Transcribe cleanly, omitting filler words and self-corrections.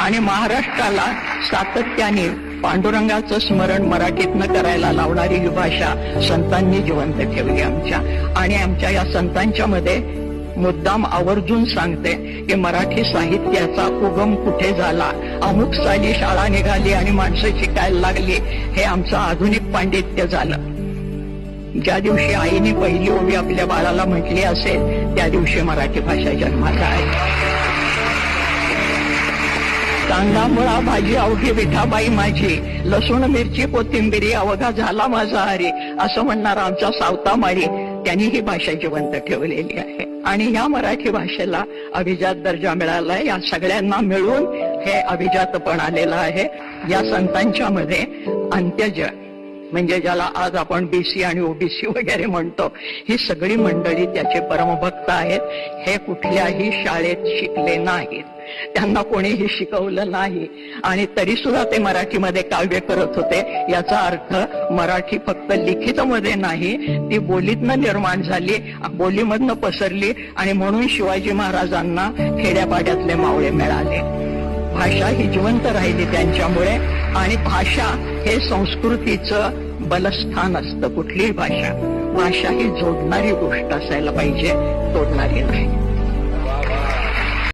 आणि महाराष्ट्राला सातत्याने पांडुरंगाचं स्मरण मराठीतनं करायला लावणारी ही भाषा संतांनी जिवंत ठेवली आमच्या. आणि आमच्या या संतांच्या मध्ये मुद्दाम आवर्जून सांगते की मराठी साहित्याचा उगम कुठे झाला, अमुक साली शाळा निघाली आणि माणसं शिकायला लागली, हे आमचं आधुनिक पांडित्य झालं. ज्या दिवशी आईने पहिली ओवी आपल्या बाळाला म्हटली असेल त्या दिवशी मराठी भाषा जन्माला आहे. कांदा मुळा भाजी अवघी विठाबाई माझी, लसूण मिरची कोथिंबिरी अवघा झाला माझा हरी, असं म्हणणारा आमचा सावतामाळी त्यांनी ही भाषा जिवंत ठेवलेली आहे. आणि या मराठी भाषेला अभिजात दर्जा मिळालाय. या सगळ्यांना मिळून हे अभिजातपण आलेलं आहे. या संतांच्या मध्ये अंत्यज म्हणजे ज्याला आज आपण बीसी आणि ओबीसी वगैरे म्हणतो, ही सगळी मंडळी त्याचे परमभक्त आहेत. हे कुठल्याही शाळेत शिकले नाहीत, त्यांना कोणीही शिकवलं नाही, आणि तरी सुद्धा ते मराठीमध्ये काव्य करत होते. याचा अर्थ मराठी फक्त लिखितमध्ये नाही, ती बोलीतनं निर्माण झाली, बोलीमधनं पसरली, आणि म्हणून शिवाजी महाराजांना खेड्यापाड्यातले मावळे मिळाले. भाषा ही जिवंत राहिली त्यांच्यामुळे. आणि भाषा हे संस्कृतीचं बलस्थान असतं. कुठलीही भाषा ही जोडणारी गोष्ट असायला पाहिजे, तोडणारी नाही.